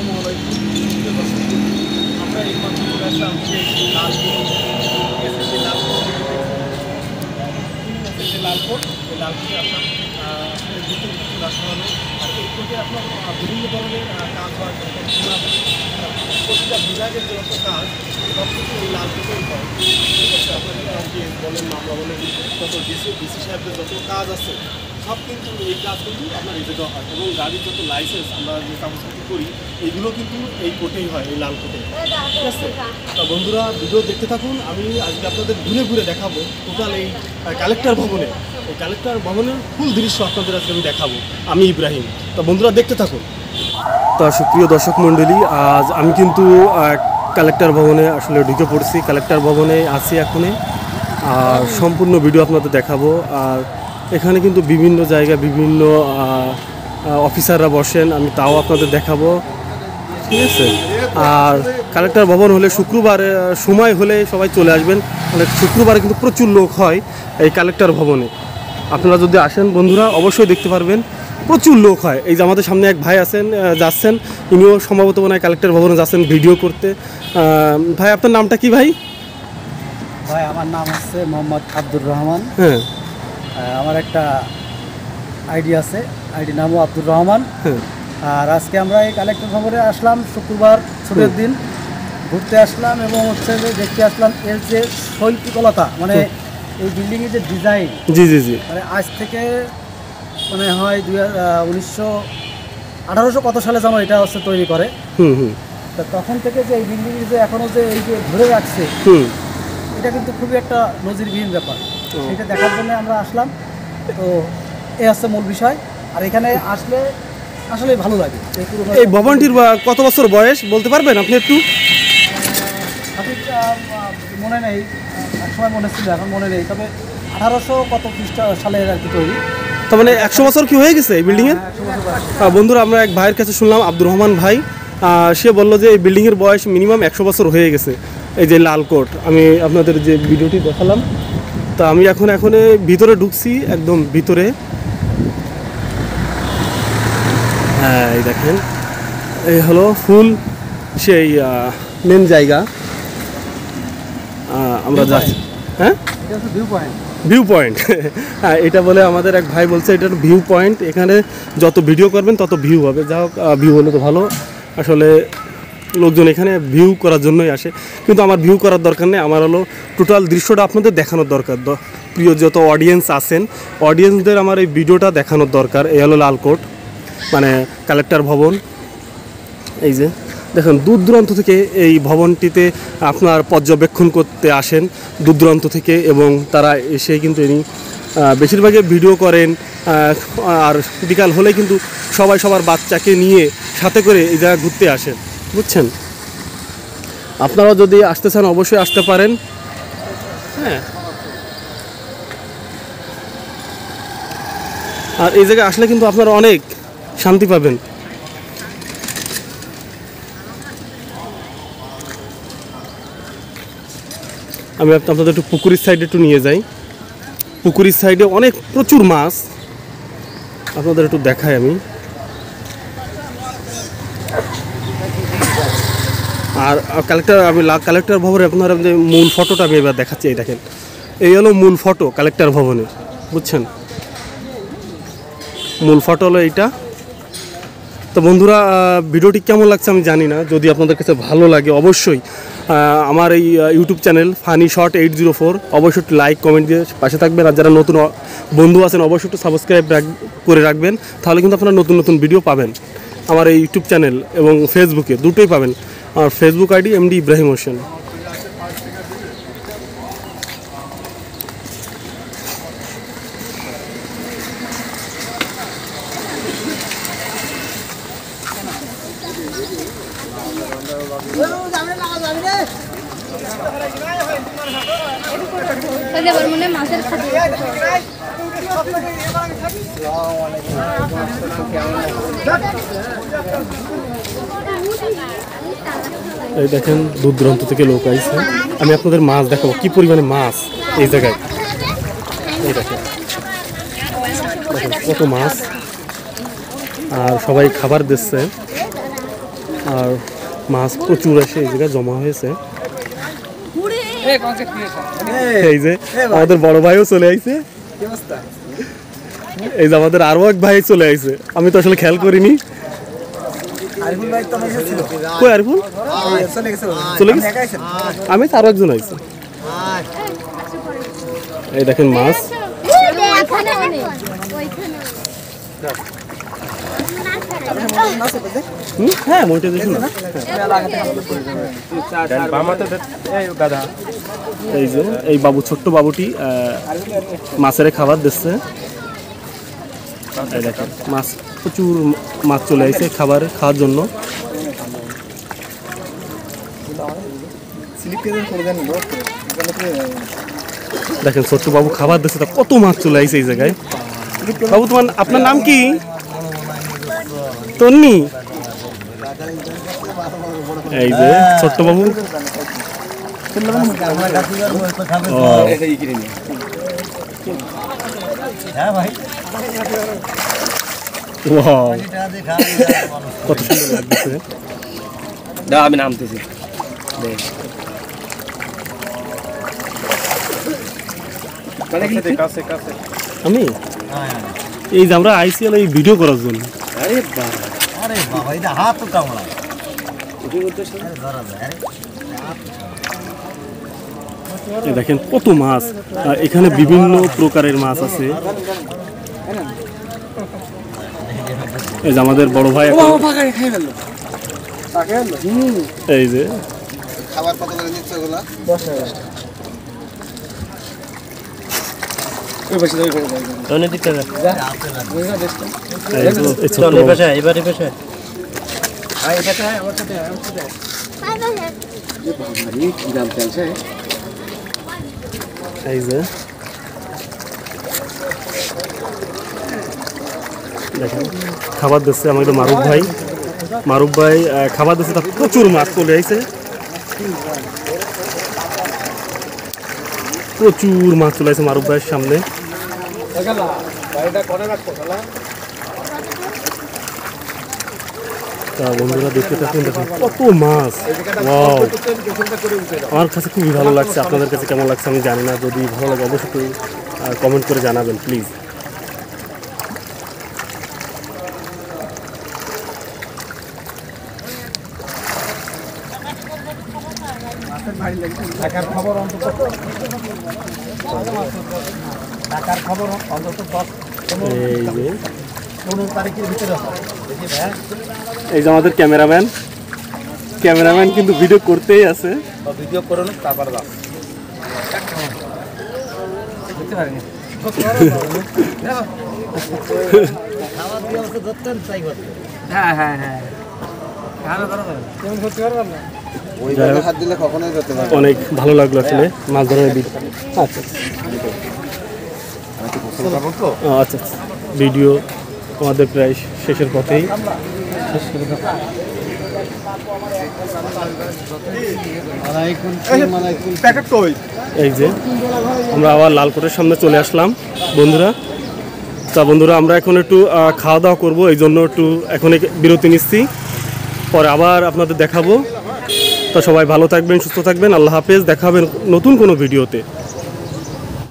আসসালামু আলাইকুম। আমরা এই মাত্র চলে আসলাম সেই লালপুর। লালপুর এই লালপুরে আপনার ভিতরে চলে আসা হলো। আর এই কোর্টে আপনার বিভিন্ন ধরনের কাজ হয়। প্রতিটা বিভাগের যত কাজ সব কিছু এই লালপুরেই হয়। ঠিক আছে, আপনাদের কেস বলেন, মামলা বলেন, যত ডিসি সাহেবদের যত কাজ আছে সব কিন্তু এই কাজ কিন্তু আপনার এই জায়গায় হয়। এবং গাড়ির যত লাইসেন্স আমরা যে কাগজপত্র করি এইগুলো কিন্তু এই কোর্টেই হয়, এই লাল কোর্টে। ঠিক আছে, তা বন্ধুরা ভিডিও দেখতে থাকুন। আমি আজকে আপনাদের ঘুরে ঘুরে দেখাবো টোটাল এই কালেক্টর ভবনে। এই কালেক্টর ভবনের ফুল দৃশ্য আপনাদের আজকে আমি দেখাবো, আমি ইব্রাহিম। তা বন্ধুরা দেখতে থাকুন। তা সুপ্রিয় দর্শক মণ্ডলী, আজ আমি কিন্তু কালেক্টর ভবনে আসলে ঢুকে পড়ছি। কালেক্টর ভবনে আছি এখনই, আর সম্পূর্ণ ভিডিও আপনাদের দেখাবো। আর এখানে কিন্তু বিভিন্ন জায়গায় বিভিন্ন অফিসাররা বসেন, আমি তাও আপনাদের দেখাবো। ঠিক আছে, আর কালেক্টর ভবন হলে শুক্রবারে সময় হলে সবাই চলে আসবেন। মানে শুক্রবারে কিন্তু প্রচুর লোক হয় এই কালেক্টর ভবনে। আপনারা যদি আসেন বন্ধুরা অবশ্যই দেখতে পারবেন, প্রচুর লোক হয়। এই যে আমাদের সামনে এক ভাই আছেন, যাচ্ছেন, ইনিও সম্ভবত মনে হয় কালেক্টর ভবনে যাচ্ছেন ভিডিও করতে। ভাই আপনার নামটা কি ভাই? ভাই আমার নাম হচ্ছে মোহাম্মদ আব্দুর রহমান। হ্যাঁ, আমার একটা আইডি আছে, আইডি নামও আব্দুর রহমান। হ্যাঁ, আর আজকে আমরা এই কালেক্টর ভবনে আসলাম, শুক্রবার ছুটির দিন ঘুরতে আসলাম এবং হচ্ছে যে দেখতে আসলাম এর যে শৈল্পিকলতা, মানে এই বিল্ডিংয়ের যে ডিজাইন। জি জি জি, মানে আজ থেকে মানে হয় 1800 কত সালে যেন এটা হচ্ছে তৈরি করে। তা তখন থেকে যে এই বিল্ডিং যে এখনো যে এই যে ধরে রাখছে, এটা কিন্তু খুবই একটা নজিরবিহীন ব্যাপার। সেটা দেখার জন্য আমরা আসলাম। তো এই হচ্ছে মূল বিষয়। আর এখানে আসলে আসলে ভালো লাগে। এই ভবনটির কত বছর বয়স বলতে পারবেন আপনি একটু? মনে নেই, এক সময় মনে ছিল, এখন মনে নেই। তবে 1800 কত সালের আর কি তৈরি। তার মানে 100 বছর কি হয়ে গেছে এই বিল্ডিংয়ের? বন্ধুরা আমরা এক ভাইয়ের কাছে শুনলাম, আব্দুর রহমান ভাই, সে বললো যে এই বিল্ডিংয়ের বয়স মিনিমাম 100 বছর হয়ে গেছে। এই যে লাল কোট, আমি আপনাদের যে ভিডিওটি দেখালাম, তা আমি এখন ভিতরে ঢুকছি, একদম ভিতরে। হ্যাঁ, এই দেখেন, এই হলো ফুল সেই মেন জায়গা। আমরা যাচ্ছি। হ্যাঁ, ভিউ পয়েন্ট। হ্যাঁ, এটা বলে আমাদের এক ভাই বলছে এটা ভিউ পয়েন্ট, এখানে যত ভিডিও করবেন তত ভিউ হবে। যা হোক, ভিউ হলে তো ভালো। আসলে লোকজন এখানে ভিউ করার জন্যই আসে, কিন্তু আমার ভিউ করার দরকার নেই। আমার হলো টোটাল দৃশ্যটা আপনাদের দেখানোর দরকার। প্রিয় যত অডিয়েন্স আছেন, অডিয়েন্সদের আমার এই ভিডিওটা দেখানোর দরকার। এই হলো লালকোট, মানে কালেক্টর ভবন। এই যে দেখেন, দূর দূরান্ত থেকে এই ভবনটিতে আপনার পর্যবেক্ষণ করতে আসেন, দূর দূরান্ত থেকে। এবং তারা এসে কিন্তু বেশিরভাগই ভিডিও করেন। আর বিকাল হলে কিন্তু সবাই সবার বাচ্চাকে নিয়ে সাথে করে এই জায়গায় ঘুরতে আসেন, বুঝছেন? আপনারাও যদি আসতে চান অবশ্যই আসতে পারেন। হ্যাঁ, আর এই জায়গায় আসলে কিন্তু আপনারা অনেক শান্তি পাবেন। আমি আপনাদের একটু পুকুরের সাইডে একটু নিয়ে যাই। পুকুরের সাইডে অনেক প্রচুর মাছ, আপনাদের একটু দেখাই আমি। আর কালেক্টর ভবনে আপনার যে মূল ফটোটা আমি এবার দেখাচ্ছি। এই দেখেন, এই হলো মূল ফটো কালেক্টর ভবনের, বুঝছেন? মূল ফটো হলো এইটা। তো বন্ধুরা, ভিডিওটি কেমন লাগছে আমি জানি না। যদি আপনাদের কাছে ভালো লাগে অবশ্যই আমার এই ইউটিউব চ্যানেল ফানি শট 804 অবশ্যই একটু লাইক কমেন্ট দিয়ে পাশে থাকবেন। আর যারা নতুন বন্ধু আছেন অবশ্যই একটু সাবস্ক্রাইব করে রাখবেন, তাহলে কিন্তু আপনারা নতুন নতুন ভিডিও পাবেন আমার এই ইউটিউব চ্যানেল এবং ফেসবুকে, দুটোই পাবেন। আমার Facebook ID MD Ibrahim Hossain. এই দেখেন, দূর দূরান্ত থেকে লোক আসছে। আমি আপনাদের মাছ দেখাবো, কি পরিমাণে মাছ এই জায়গায়। এই দেখেন কত মাছ, আর সবাই খাবার দিচ্ছে। আর মাছ প্রচুর এসে এই জায়গায় জমা হয়েছে। এই যে আমাদের বড় ভাইও চলে আইছে, এই যে আমাদের আরো এক ভাই চলে আইছে, আমি তো আসলে খেয়াল করিনি। কই আরিফুল চলে গেছে, আমি তো আরো একজন আইছে। এই দেখেন মাছ, হ্যাঁ মইটা দেখুন না। এই যে এই বাবু, ছোট্ট বাবুটি মাছের খাবার দিচ্ছে। এই দেখেন মাছ, প্রচুর মাছ চলে আসছে খাওয়ার জন্য। দেখেন ছোট্ট বাবু খাবার দিচ্ছে, তা কত মাছ চলে আসছে এই জায়গায়। বাবু তোমার, আপনার নাম কি? তন্নি। এই যে ছোট্ট বাবু, কত সুন্দর লাগছে। আমি নামতেছি। আমি এই যে আমরা আইসিএল এই ভিডিও করার জন্য। দেখেন কত মাছ, এখানে বিভিন্ন প্রকারের মাছ আছে। এই যে আমাদের বড় ভাই, এই যে খাবার কত করে নিচ্ছে ওগুলা? 10 টাকা। ওই পাশে যাই করে যাই। তোনে দিতে যা। এই ছোট পাশে, এবারে পাশে। আয় এটা আমার সাথে, আমার সাথে। এই বাবারে কি দাম চলছে? এই যে দেখেন খাবার দিচ্ছে আমাদের মারুফ ভাই খাবার দিচ্ছে, তার প্রচুর মাছ চলে আসছে, প্রচুর মাছ চলে আসছে মারুফ ভাইয়ের সামনে। তা বন্ধুরা দেখতে থাকুন, দেখুন কত মাছ। ওয়াও, আমার কাছে খুবই ভালো লাগছে। আপনাদের কাছে কেমন লাগছে আমি জানি না, যদি ভালো লাগে অবশ্যই কমেন্ট করে জানাবেন প্লিজ। ঢাকার খবর অন্তত 15 তারিখের ভিতরে। এই যে আমাদের ক্যামেরাম্যান কিন্তু ভিডিও করতেই আছে। ভিডিও করুন তারপর দাও। দেখতে পারেন খাবার দিয়ে অবস্থা ধরতেন চাই করতে। হ্যাঁ হ্যাঁ হ্যাঁ, কেমন করতে পারবেন না? ওই জায়গায় হাত দিলে কখনোই করতে পারবেন। অনেক ভালো লাগলো আসলে মাছ ধরার ভিডিও। আচ্ছা আচ্ছা, ভিডিও আমাদের প্রায় শেষের পথেই। এই যে আমরা আবার লালকোটের সামনে চলে আসলাম বন্ধুরা। তা বন্ধুরা আমরা এখন একটু খাওয়া দাওয়া করবো, এই জন্য একটু এখন বিরতি নিচ্ছি, পরে আবার আপনাদের দেখাবো। তো সবাই ভালো থাকবেন, সুস্থ থাকবেন, আল্লাহ হাফেজ। দেখা হবে নতুন কোনো ভিডিওতে।